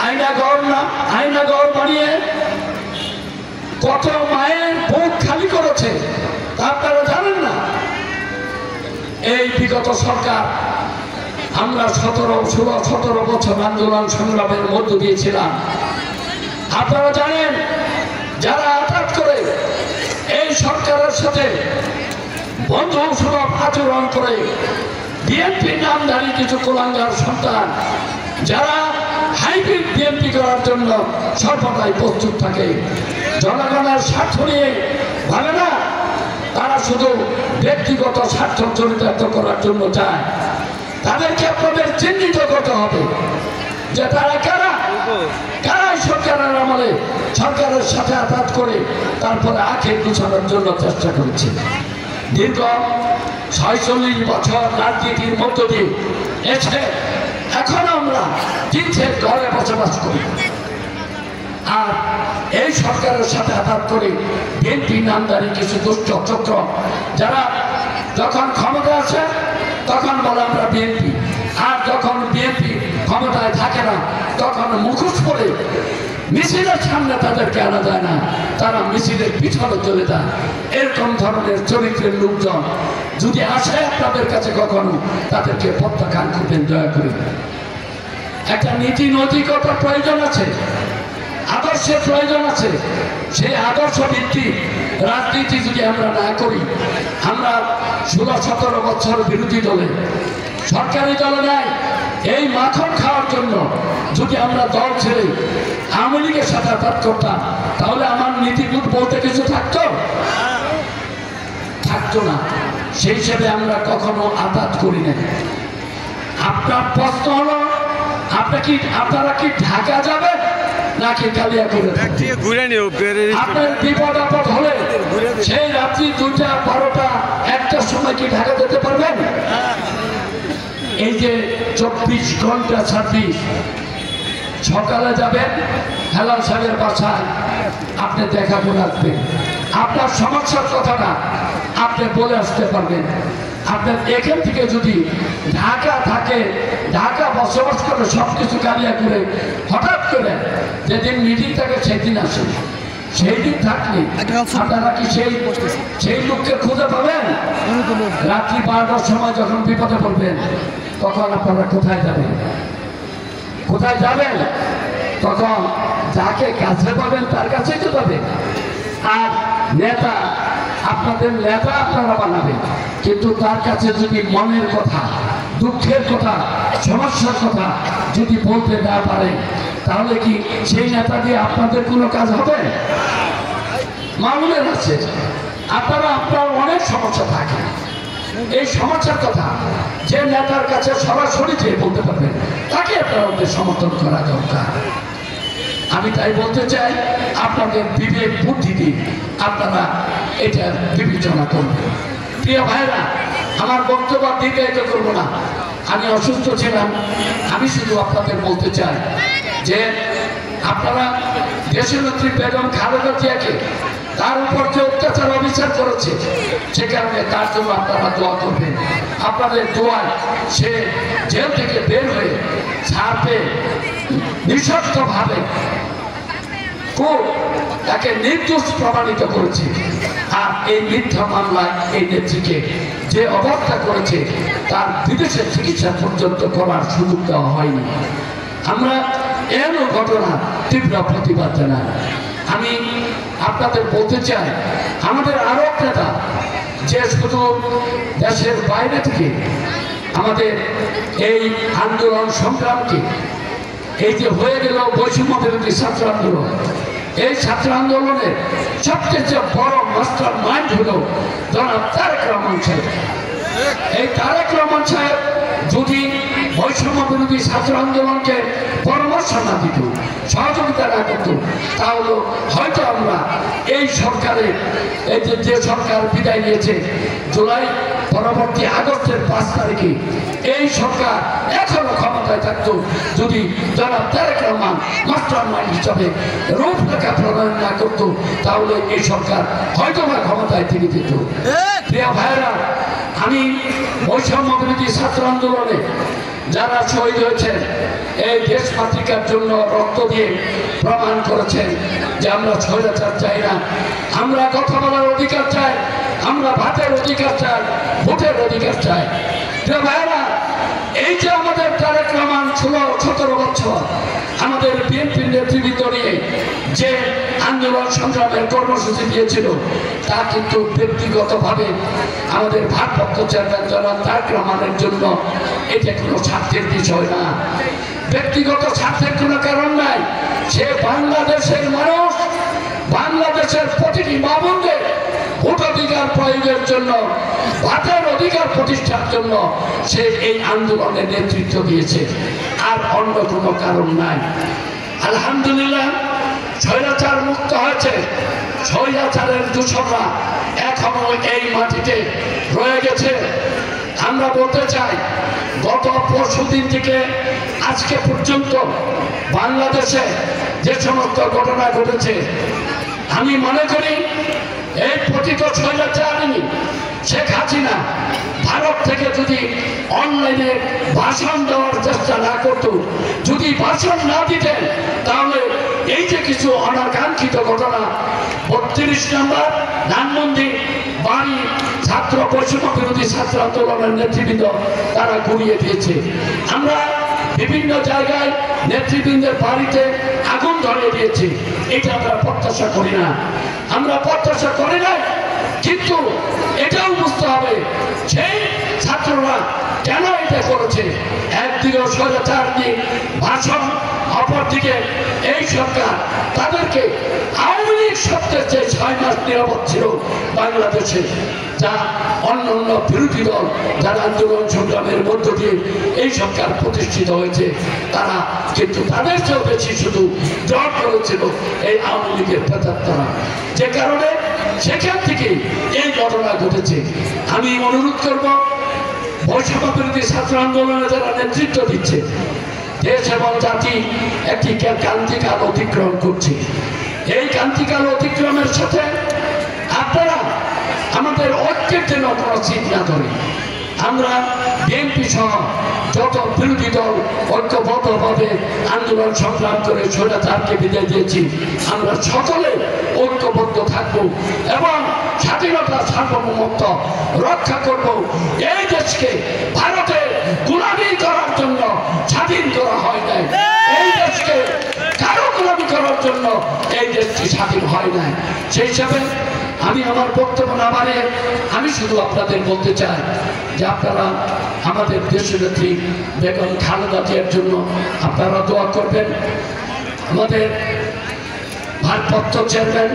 আয়নাগর বানিয়ে কত মায়ের বুক খালি করেছে আপনারা জানেন না। এই বিগত সরকার আমরা 17 বছর আন্দোলন সংগ্রামের মধ্য দিয়েছিলাম। আপনারা জানেন যারা আঘাত করে এই সরকারের সাথে বন্ধুসুলভ আচরণ করে বিএনপির নামধারী কিছু কুলাঙ্গার সন্তান যারা হাইব্রিড বিএনপি করার জন্য সর্বদাই প্রস্তুত থাকে, জনগণের স্বার্থ নিয়ে ভাবে না, তারা শুধু ব্যক্তিগত স্বার্থ চরিতার্থ করার জন্য চায়। তাদেরকে আপনাদের চিহ্নিত করতে হবে যে তারা কারাই সরকারের আমলে সরকারের সাথে আঘাত করে তারপরে আখের গুছানোর জন্য চেষ্টা করেছে। দীর্ঘ 46 বছর রাজনীতির মধ্য দিয়ে এসে এখন আমরা তিনটে ঘরে বসবাস করি, আর এই সরকারের সাথে আঘাত করে বিএনপি নামধারী কিছু দুষ্ট চক্র যারা যখন ক্ষমতা আছে তখন বলে আমরা বিএনপি, আর যখন বিএনপি ক্ষমতায় থাকে না তখন মুখোশ পরে মিছিলের সামনে তাদেরকে আনা যায় না, তারা মিছিলের পিছনে চলে যায়। এরকম ধরনের চরিত্রের লোকজন যদি আসে আপনাদের কাছে কখনো, তাদেরকে প্রত্যাখ্যান করবেন দয়া করে। একটা নীতি নৈতিকতার প্রয়োজন আছে, আদর্শের প্রয়োজন আছে। সেই আদর্শ ভিত্তিক রাজনীতি যদি আমরা না করি, আমরা 16-17 বছর বিরোধী দলে সরকারি দলে নাই এই মাখন খাওয়ার জন্য যদি আমরা দল ছেড়ে আওয়ামী লীগের সাথে আঘাত করতাম, তাহলে আমার নীতিবোধ বলতে কিছু থাকতো না। সেই হিসেবে আমরা কখনো আঘাত করি না। আপনার প্রশ্ন হলো আপনারা কি ঢাকা যাবেন নাকি কালিয়া করে? আপনার বিপদ আপদ হলে সেই রাত্রি 2টা 12টা 1টার সময় কি ঢাকা যেতে পারবেন? এই যে 24 ঘন্টা সার্ভিস, সকালে যাবেন হেলাল সাহেবের বাসায়, আপনি দেখা করে আসবেন, আপনার সমস্যার কথাটা আপনি বলে আসতে পারবেন। আপনার এখান থেকে যদি ঢাকা থাকে, ঢাকা বসবাস করে সবকিছু কালিয়া করে হঠাৎ করে যেদিন মিটিং থাকে সেদিন আসেন, সেই দিন থাকলে আপনারা কি সেই লোককে খুঁজে পাবেন? রাত্রি 12টার সময় যখন বিপদে পড়বেন তখন আপনারা কোথায় যাবেন? তখন যাকে কাছে পাবেন তার কাছেই তো যাবেন। আর নেতা, আপনাদের নেতা আপনারা বানাবেন, কিন্তু তার কাছে যদি মনের কথা, দুঃখের কথা, সমস্যার কথা যদি বলতে না পারেন, তাহলে কি সেই নেতা দিয়ে আপনাদের কোনো কাজ হবে? মামুনের আছে, আপনার অনেক সমস্যা থাকে, এই সমস্যার কথা যে নেতার কাছে সরাসরি যে বলতে পারবেন তাকে আপনাদের সমর্থন করা দরকার। আমি তাই বলতে চাই, আপনাদের বিবেক বুদ্ধি দিয়ে আপনারা এটা বিবেচনা করবেন। প্রিয় ভাইরা, আমার বক্তব্য দীর্ঘায়িত করবো না, আমি অসুস্থ ছিলাম। আমি শুধু আপনাদের বলতে চাই যে আপনারা দেশনেত্রী বেগম খালেদা জিয়াকে তার উপর যে অত্যাচার অবিচার করেছে, সে কারণে তার জন্য আপনারা দোয়া করবেন। আপনাদের দোয়ায় সে জেল থেকে বের হয়ে ছাড়বে নিঃশর্তভাবে, তাকে নির্দোষ প্রমাণিত করেছে। আর এই মিথ্যা মামলায় এই নেত্রীকে যে অবস্থা করেছে তার বিদেশে চিকিৎসা পর্যন্ত করার সুযোগ দেওয়া হয়নি। আমরা এমন ঘটনা তীব্র প্রতিবাদ জানাই। আমি আপনাদের বলতে চাই, আমাদের আরো নেতা যে শুধু দেশের বাইরে থেকে আমাদের এই আন্দোলন সংগ্রামকে, এই যে হয়ে গেল বৈষম্য বিরোধী ছাত্র আন্দোলন, এই ছাত্র আন্দোলনের সবচেয়ে বড় মাস্টার মাইন্ড হলো জনাব তারেক রহমান সাহেব। এই তারেক রহমান সাহেব যদি বৈষম্য বিরোধী ছাত্র আন্দোলনকে পরামর্শ না দিত, সহযোগিতা না করত, তাহলে হয়তো আমরা এই সরকারে, এই যে সরকার বিদায় নিয়েছে জুলাই পরবর্তী আগস্টের 5 তারিখে, এই সরকার এখনো ক্ষমতায় থাকত যদি জনাব তারেক রহমান মাস্টার মাইন্ড হিসাবে রূপরেখা প্রণয়ন না করত, তাহলে এই সরকার হয়তো বা ক্ষমতায় থেকে যেত। প্রিয় ভাইরা, আমি বৈষম্য বিরোধী ছাত্র আন্দোলনে যারা শহীদ হয়েছেন এই দেশ মাতৃকার জন্য রক্ত দিয়ে প্রমাণ করেছেন যে আমরা স্বৈরাচার চাই না, আমরা কথা বলার অধিকার চাই, আমরা ভাতের অধিকার চাই, ভোটের অধিকার চাই। ভাইরা, এই যে আমাদের তারেক রহমান 16-17 বছর আমাদের বিএনপির নেতৃবৃন্দ নিয়ে যে আন্দোলন সংগ্রামের কর্মসূচি দিয়েছিল, তা কিন্তু ব্যক্তিগতভাবে আমাদের ভারপ্রাপ্ত চেয়ারম্যান জনাব তারেক রহমানের জন্য এটা কোনো স্বার্থের বিষয় না, ব্যক্তিগত স্বার্থের কোনো কারণ নাই। সে বাংলাদেশের মানুষ, বাংলাদেশের প্রতিটি মা বোনদের ভোটাধিকার প্রয়োগের জন্য, ভাতের অধিকার প্রতিষ্ঠার জন্য সে এই আন্দোলনের নেতৃত্ব দিয়েছে, আর অন্য কোনো কারণ নাই। আলহামদুলিল্লাহ, স্বৈরাচার মুক্ত হয়েছে। স্বৈরাচারের দূষণরা এখনো এই মাটিতে রয়ে গেছে। আমরা বলতে চাই, গত পরশুদিন থেকে আজকে পর্যন্ত বাংলাদেশে যে সমস্ত ঘটনা ঘটেছে, আমি মনে করি এই পতিত স্বৈরাচারিণী শেখ হাসিনা ভারত থেকে যদি অনলাইনে ভাষণ দেওয়ার চেষ্টা না করত, যদি ভাষণ না দিতেন, তাহলে এই যে কিছু অনাকাঙ্ক্ষিত ঘটনা 32 নম্বর ধানমন্ডি বাড়ি ছাত্র বৈষম্য বিরোধী ছাত্র আন্দোলনের নেতৃবৃন্দ তারা ঘুরিয়ে দিয়েছে। আমরা বিভিন্ন জায়গায় নেতৃবৃন্দের বাড়িতে আগুন ধরিয়ে দিয়েছি, এটা আমরা প্রত্যাশা করি না, আমরা প্রত্যাশা করি না। কিন্তু এটাও বুঝতে হবে সেই ছাত্ররা কেন এটা করেছে। একদিকে স্বৈরাচার ভাষণ, অপরদিকে এই সরকার তাদেরকে আওয়ামী লীগ সত্ত্বের যে 6 মাস নিরাপদ ছিল বাংলাদেশে, যা অন্য অন্য বিরোধী দল যারা আন্দোলন সংগ্রামের মধ্য দিয়ে এই সরকার প্রতিষ্ঠিত হয়েছে, তারা কিন্তু তাদের চেয়েও বেশি শুধু জট করেছিল এই আওয়ামী লীগের প্রেতাত্মারা, যে কারণে সেখান থেকে এই ঘটনা ঘটেছে। আমি অনুরোধ করব, বৈষম্য বিরোধী ছাত্র আন্দোলনে যারা নেতৃত্ব দিচ্ছে, দেশ এবং জাতি একটি ক্রান্তিকাল অতিক্রম করছে। এই ক্রান্তিকাল অতিক্রমের সাথে আপনারা আমাদের ঐক্যের জন্য কোনো সিট না ধরে, আমরা বিএনপি সহ যত বিরোধী দল ঐক্যবদ্ধভাবে আন্দোলন সংগ্রাম করে স্বৈরাচারকে বিদায় দিয়েছি, আমরা সকলে ঐক্যবদ্ধ থাকবো এবং স্বাধীনতা সার্বভৌমত্ব রক্ষা করব। এই দেশকে ভারতের গোলামি করার জন্য স্বাধীন করা হয় নাই, এই দেশকে কারো গোলামি করার জন্য এই দেশটি স্বাধীন হয় নাই। সেই হিসাবে আমি আমার বক্তব্য না বাড়িয়ে আমি শুধু আপনাদের বলতে চাই যে আপনারা আমাদের দেশনেত্রী বেগম খালেদা জিয়ার জন্য আপনারা দোয়া করবেন। আমাদের ভারপ্রাপ্ত চেয়ারম্যান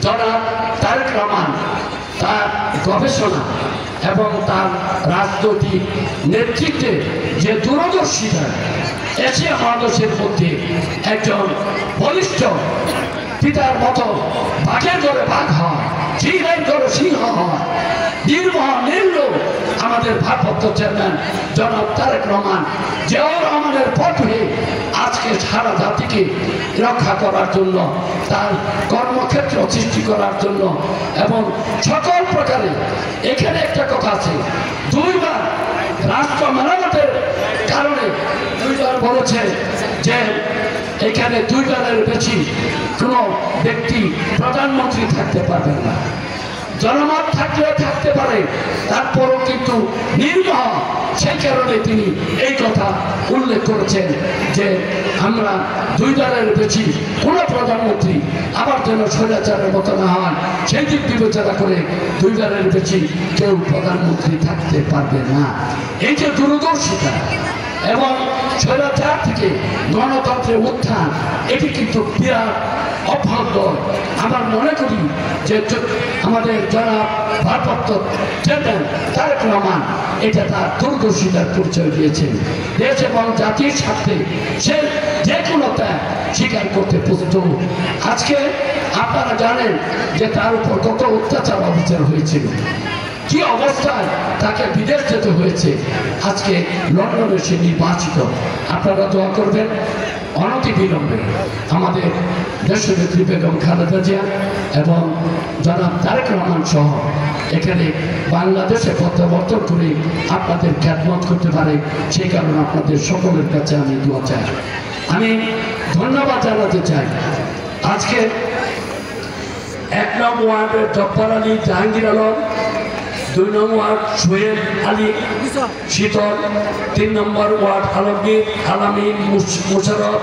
জনাব তারেক রহমান তার গবেষণা এবং তার রাজনৈতিক নেতৃত্বে যে দূরদর্শিতা, এশিয়া মহাদেশের মধ্যে একজন বলিষ্ঠ পিতার মতো বাঘের করে বাঘ হয়, সিংহের করে সিংহ হয়, নির্মহ নির্লোভ আমাদের ভারপ্রাপ্ত চেয়ারম্যান জনাব তারেক রহমান, জিয়াউর রহমানের পথে আজকে সারা জাতিকে রক্ষা করার জন্য, তার কর্মক্ষেত্র সৃষ্টি করার জন্য এবং সকল প্রকারে। এখানে একটা কথা আছে, 2 বার রাষ্ট্র মেরামতের কারণে 2 বার বলেছে যে এখানে 2 বারের বেশি কোনো ব্যক্তি প্রধানমন্ত্রী থাকতে পারবেন না। জনমত থাকলে থাকতে পারে, তারপরও কিন্তু নির্বাহ, সেই কারণে তিনি এই কথা উল্লেখ করেছেন যে আমরা 2 বারের বেশি কোনো প্রধানমন্ত্রী আবার যেন স্বৈরাচারের মতো না হয়, সেই দিক বিবেচনা করে 2 বারের বেশি কেউ প্রধানমন্ত্রী থাকতে পারবে না। এই যে দূরদর্শিতা এবং স্বৈরাচার থেকে গণতন্ত্রের উত্থান, এটি কিন্তু বিরাট অভ্যাস। আমার মনে করি যে আমাদের জনাব ভারপ্রাপ্ত চেয়ারম্যান তারেক রহমান এটা তার দূরদর্শিতার পরিচয় দিয়েছেন। দেশ এবং জাতির স্বার্থে সে যে কোনো ত্যাগ স্বীকার করতে প্রস্তুত। আজকে আপনারা জানেন যে তার উপর কত অত্যাচার অবিচার হয়েছিল, কি অবস্থায় তাকে বিদেশ যেতে হয়েছে। আজকে লন্ডনে সে নির্বাচিত। আপনারা দোয়া করবেন অনতিবিলম্বে আমাদের দেশনেত্রী বেগম খালেদা জিয়া এবং জনাব তারেক রহমান সহ এখানে বাংলাদেশে প্রত্যাবর্তন করে আপনাদের খ্যাতমত করতে পারে, সেই কারণে আপনাদের সকলের কাছে আমি দোয়া চাই। আমি ধন্যবাদ জানাতে চাই আজকে 1 নং ওয়ার্ডের জব্বার আলী, জাহাঙ্গীর আলম, 2 নং ওয়ার্ড সোহেল আলী শীতল, 3 নম্বর ওয়ার্ড আলমগীর, আলামিন, মুশারফ,